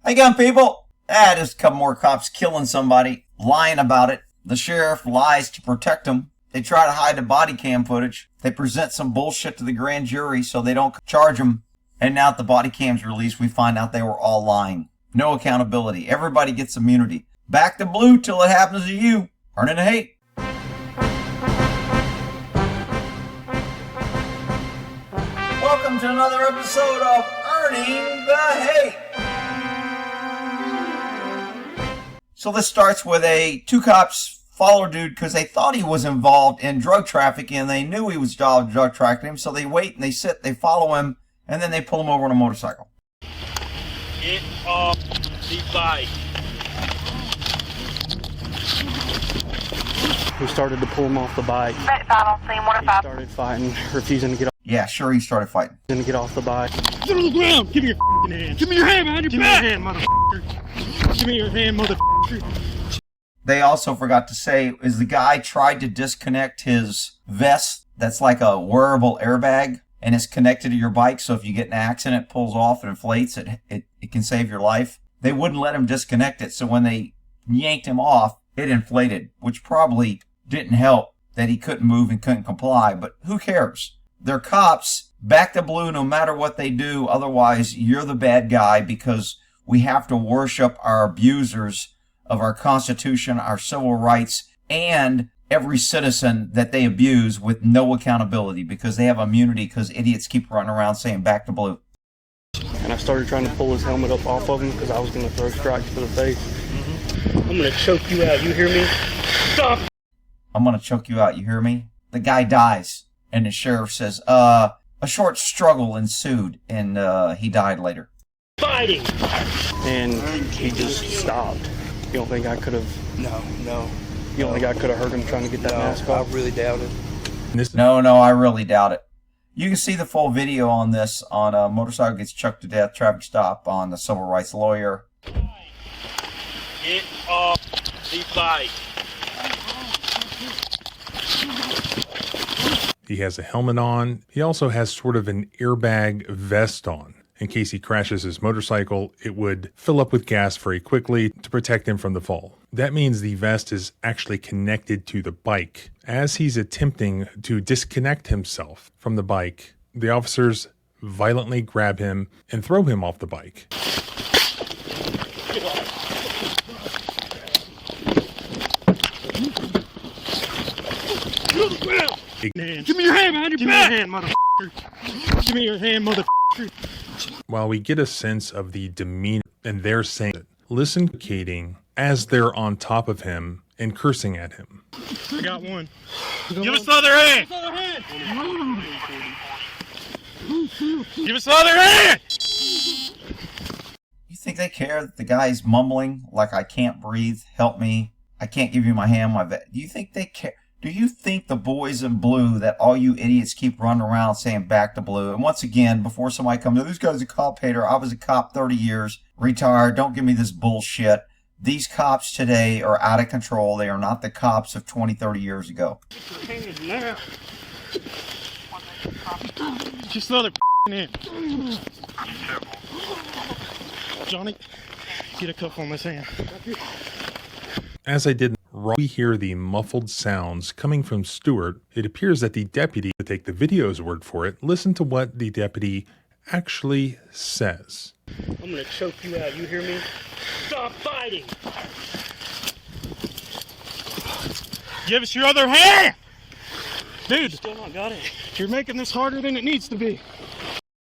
How you going, people? Just a couple more cops killing somebody, lying about it. The sheriff lies to protect them. They try to hide the body cam footage. They present some bullshit to the grand jury so they don't charge them. And now that the body cam's released, we find out they were all lying. No accountability. Everybody gets immunity. Back to blue till it happens to you. Earning the hate. Welcome to another episode of Earning the Hate. So this starts with two cops follow a dude because they thought he was involved in drug trafficking and they knew he was drug trafficking, so they wait and they sit, they follow him, and then they pull him over on a motorcycle. Get off the bike. We started to pull him off the bike. He started fighting, refusing to get off. Yeah, sure, he started fighting. To get off the bike. Get on the ground. Give me your f***ing hand. Give me your hand behind your back. Give me your hand, motherfucker. Give me your hand, motherfucker. They also forgot to say is the guy tried to disconnect his vest that's like a wearable airbag and it's connected to your bike, so if you get in an accident, it pulls off and inflates, it can save your life. They wouldn't let him disconnect it, so when they yanked him off, it inflated, which probably didn't help that he couldn't move and couldn't comply, but who cares? They're cops, back to blue no matter what they do, otherwise you're the bad guy because we have to worship our abusers of our Constitution, our civil rights, and every citizen that they abuse with no accountability because they have immunity because idiots keep running around saying back to blue. And I started trying to pull his helmet up off of him because I was going to throw strikes to the face. I'm going to choke you out, you hear me? Stop! I'm going to choke you out, you hear me? The guy dies. And the sheriff says, a short struggle ensued, and he died later. Fighting! And he just stopped. You don't think I could have... No. You don't think I could have hurt him trying to get that mask off? I really doubt it. No, I really doubt it. You can see the full video on this on a motorcycle gets chucked to death, traffic stop on the civil rights lawyer. Get off the bike. He has a helmet on. He also has sort of an airbag vest on. In case he crashes his motorcycle, it would fill up with gas very quickly to protect him from the fall. That means the vest is actually connected to the bike. As he's attempting to disconnect himself from the bike, the officers violently grab him and throw him off the bike. Give me your hand behind your back! Give me your hand, motherfucker! Give me your hand, motherfucker! While we get a sense of the demeanor, and they're saying it, listen to Kading as they're on top of him and cursing at him. I got one. Give us the other hand! Give us the other hand! You think they care that the guy's mumbling like, I can't breathe, help me, I can't give you my hand, my vet? Do you think they care? Do you think the boys in blue that all you idiots keep running around saying back to blue? And once again, before somebody comes, this guy's a cop hater. I was a cop 30 years, retired. Don't give me this bullshit. These cops today are out of control. They are not the cops of 20, 30 years ago. Just the other hand. Johnny, get a cuff on this hand. As I did, we hear the muffled sounds coming from Stewart. It appears that the deputy, to take the video's word for it, listen to what the deputy actually says. I'm going to choke you out, you hear me? Stop fighting! Give us your other hand! Dude, still not got it. You're making this harder than it needs to be.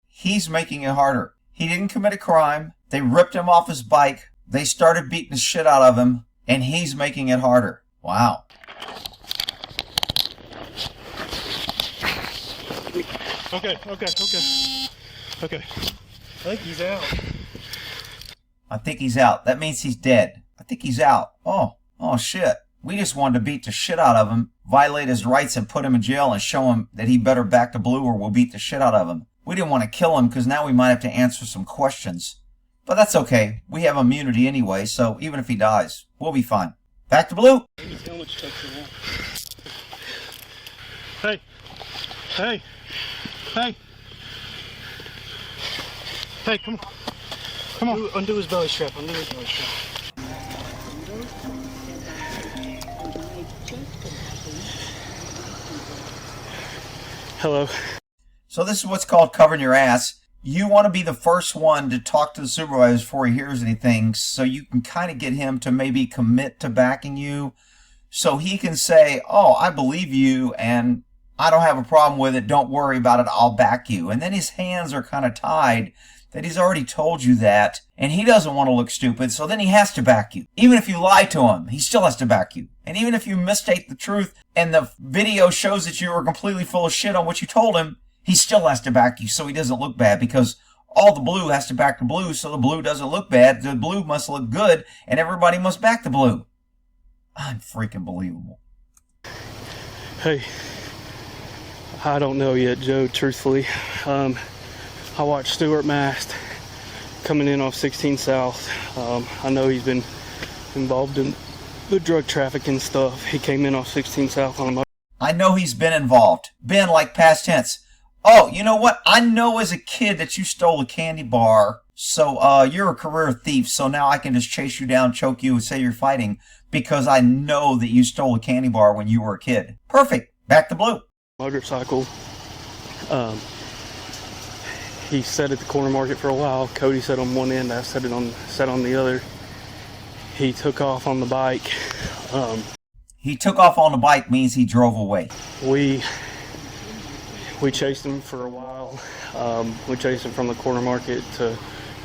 He's making it harder. He didn't commit a crime. They ripped him off his bike. They started beating the shit out of him. And he's making it harder. Wow. Okay. I think he's out. I think he's out. That means he's dead. I think he's out. Oh shit. We just wanted to beat the shit out of him, violate his rights and put him in jail and show him that he better back to blue or we'll beat the shit out of him. We didn't want to kill him because now we might have to answer some questions. But that's okay. We have immunity anyway, so even if he dies, we'll be fine. Back to blue. Hey. Hey, come on. Come on. Undo his belly strap. Undo his belly strap. Hello. So this is what's called covering your ass. You want to be the first one to talk to the supervisor before he hears anything, so you can kind of get him to maybe commit to backing you, so he can say, oh, I believe you and I don't have a problem with it. Don't worry about it. I'll back you. And then his hands are kind of tied that he's already told you that, and he doesn't want to look stupid, so then he has to back you. Even if you lie to him, he still has to back you. And even if you misstate the truth and the video shows that you were completely full of shit on what you told him, he still has to back you so he doesn't look bad, because all the blue has to back the blue, so the blue doesn't look bad. The blue must look good, and everybody must back the blue. Unfreaking believable. Hey, I don't know yet, Joe, truthfully. I watched Stuart Mast coming in off 16 South. I know he's been involved in the drug trafficking stuff. He came in off 16 South on a motor. I know he's been involved. Been like past tense. Oh, you know what? I know as a kid that you stole a candy bar, so you're a career thief, so now I can just chase you down, choke you, and say you're fighting, because I know that you stole a candy bar when you were a kid. Perfect. Back to blue. Motorcycle. He sat at the corner market for a while. Cody sat on one end, I sat on the other. He took off on the bike. He took off on the bike means he drove away. We chased him for a while. We chased him from the corner market to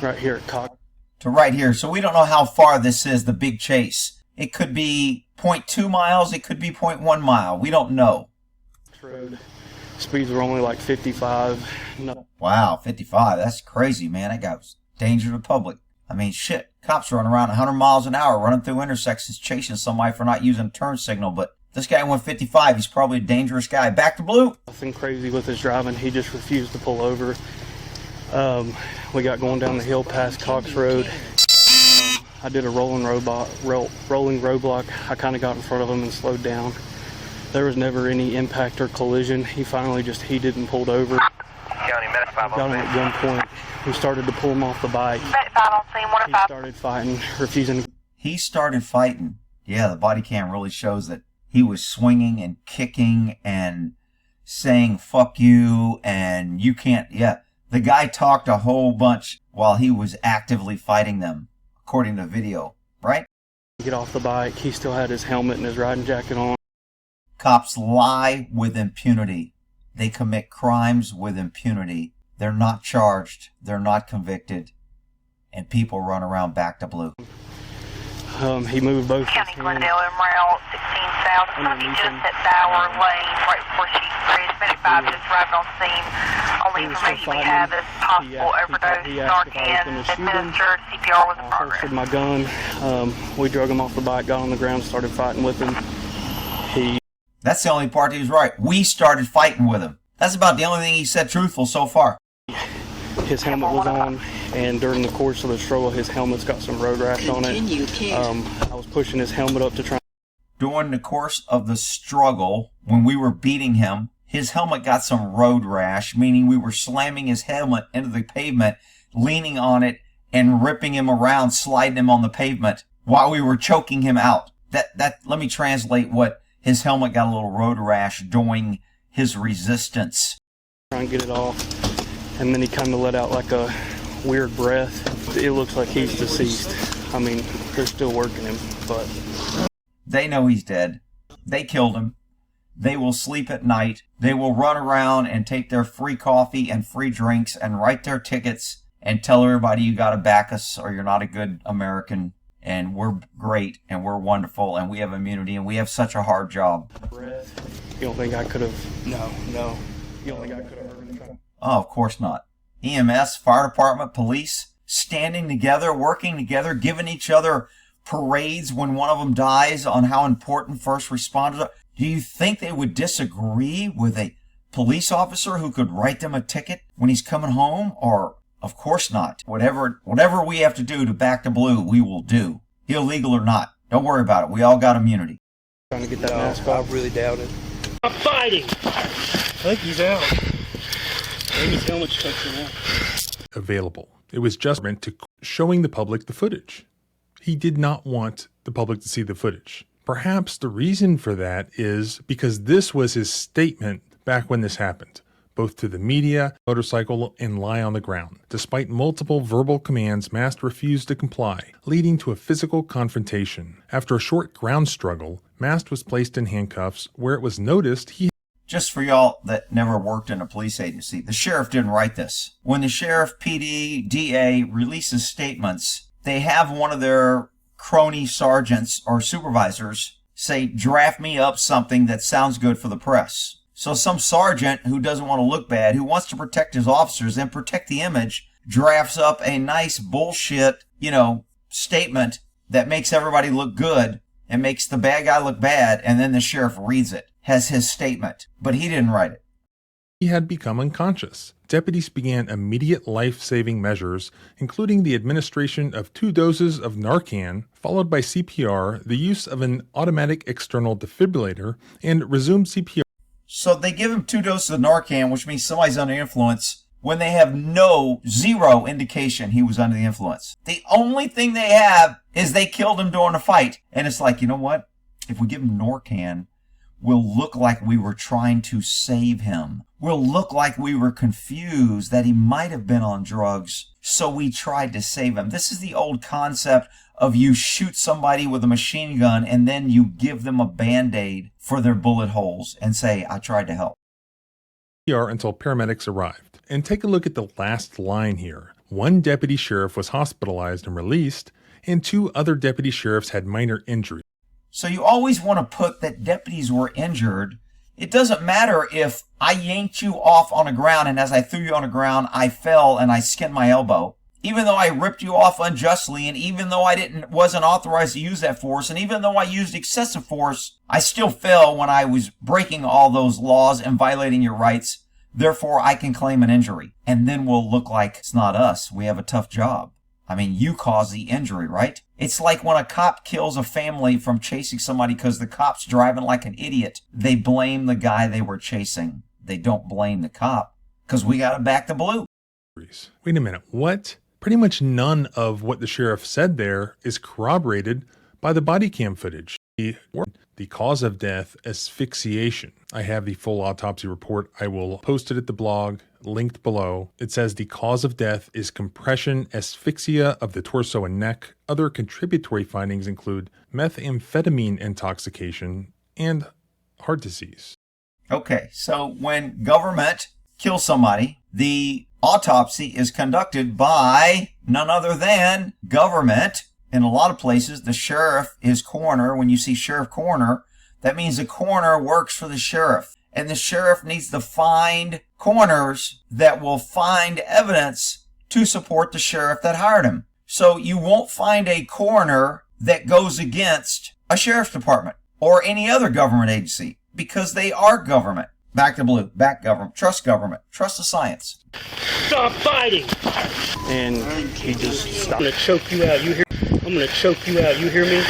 right here at Cox. To right here. So we don't know how far this is, the big chase. It could be 0.2 miles. It could be 0.1 mile. We don't know. Road. Speeds were only like 55. No. Wow, 55. That's crazy, man. That guy was danger to the public. I mean, shit. Cops running around 100 miles an hour, running through intersections, chasing somebody for not using a turn signal, but this guy went 55. He's probably a dangerous guy. Back to blue. Nothing crazy with his driving. He just refused to pull over. We got going down the hill past Cox Road. I did a rolling roadblock. I kind of got in front of him and slowed down. There was never any impact or collision. He finally just heated and pulled over. Got him at one point. We started to pull him off the bike. He started fighting, refusing. He started fighting. Yeah, the body cam really shows that he was swinging and kicking and saying, fuck you, and you can't. Yeah, the guy talked a whole bunch while he was actively fighting them, according to the video, right? Get off the bike. He still had his helmet and his riding jacket on. Cops lie with impunity. They commit crimes with impunity. They're not charged. They're not convicted. And people run around back to blue. He moved both County Glendale and Route 16 South. It's going to be just at Bower Lane, right before Chiefs Bridge. Medic 5 just arrived on scene. Only information we have is possible overdose, Narcan, administered, CPR was in progress. Holstered my gun. We drug him off the bike, got on the ground, started fighting with him. That's the only part he was right. We started fighting with him. That's about the only thing he said truthful so far. His helmet was on, and during the course of the struggle, his helmet's got some road rash on it. I was pushing his helmet up to try. During the course of the struggle, when we were beating him, his helmet got some road rash, meaning we were slamming his helmet into the pavement, leaning on it, and ripping him around, sliding him on the pavement while we were choking him out. Let me translate what his helmet got a little road rash during his resistance. Try and get it off. And then he kind of let out like a weird breath. It looks like he's deceased. I mean, they're still working him, but... They know he's dead. They killed him. They will sleep at night. They will run around and take their free coffee and free drinks and write their tickets and tell everybody you gotta back us or you're not a good American. And we're great and we're wonderful and we have immunity and we have such a hard job. You don't think I could have... No. You don't think I could have heard him try? Oh, of course not. EMS, fire department, police, standing together, working together, giving each other parades when one of them dies on how important first responders are. Do you think they would disagree with a police officer who could write them a ticket when he's coming home? Or, of course not. Whatever we have to do to back the blue, we will do. Illegal or not. Don't worry about it. We all got immunity. Trying to get that mask off. I really doubt it. I'm fighting! I think he's out. Maybe his helmet's touching out. Available It was just meant to showing the public the footage. He did not want the public to see the footage. Perhaps the reason for that is because this was his statement back when this happened, both to the media, motorcycle, and lie on the ground. Despite multiple verbal commands, Mast refused to comply, leading to a physical confrontation. After a short ground struggle, Mast was placed in handcuffs, where it was noticed he... Just for y'all that never worked in a police agency, the sheriff didn't write this. When the sheriff, PD, DA releases statements, they have one of their crony sergeants or supervisors say, draft me up something that sounds good for the press. So some sergeant who doesn't want to look bad, who wants to protect his officers and protect the image, drafts up a nice bullshit, statement that makes everybody look good and makes the bad guy look bad, and then the sheriff reads it, has his statement, but he didn't write it. He had become unconscious. Deputies began immediate life-saving measures, including the administration of 2 doses of Narcan, followed by CPR, the use of an automatic external defibrillator, and resumed CPR. So they give him 2 doses of Narcan, which means somebody's under influence, when they have zero indication he was under the influence. The only thing they have is they killed him during a fight. And it's like, you know what? If we give him Narcan, we'll look like we were trying to save him. We'll look like we were confused that he might have been on drugs, so we tried to save him. This is the old concept of you shoot somebody with a machine gun and then you give them a Band-Aid for their bullet holes and say, I tried to help. Until paramedics arrived. And take a look at the last line here. 1 deputy sheriff was hospitalized and released, and 2 other deputy sheriffs had minor injuries. So you always want to put that deputies were injured. It doesn't matter if I yanked you off on the ground and as I threw you on the ground, I fell and I skinned my elbow. Even though I ripped you off unjustly, and even though I wasn't authorized to use that force, and even though I used excessive force, I still fell when I was breaking all those laws and violating your rights. Therefore, I can claim an injury. And then we'll look like it's not us. We have a tough job. I mean, you caused the injury, right? It's like when a cop kills a family from chasing somebody because the cop's driving like an idiot. They blame the guy they were chasing. They don't blame the cop because we got to back the blue. Wait a minute. What? Pretty much none of what the sheriff said there is corroborated by the body cam footage. The cause of death, asphyxiation. I have the full autopsy report. I will post it at the blog, linked below. It says the cause of death is compression asphyxia of the torso and neck. Other contributory findings include methamphetamine intoxication and heart disease. Okay, so when government kills somebody, the autopsy is conducted by none other than government. In a lot of places, the sheriff is coroner. When you see sheriff coroner, that means the coroner works for the sheriff. And the sheriff needs to find coroners that will find evidence to support the sheriff that hired him. So you won't find a coroner that goes against a sheriff's department or any other government agency because they are government. Back to blue. Back government. Trust government. Trust the science. Stop fighting! And he just stopped. I'm gonna choke you out. You hear? I'm gonna choke you out. You hear me?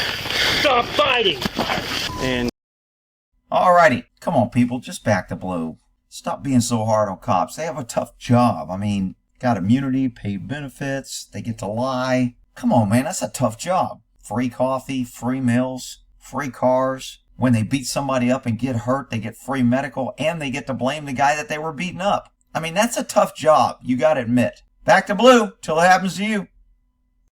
Stop fighting! And alrighty. Come on, people. Just back to blue. Stop being so hard on cops. They have a tough job. I mean, got immunity, paid benefits. They get to lie. Come on, man. That's a tough job. Free coffee, free meals, free cars. When they beat somebody up and get hurt, they get free medical, and they get to blame the guy that they were beating up. I mean, that's a tough job, you gotta admit. Back to blue, till it happens to you.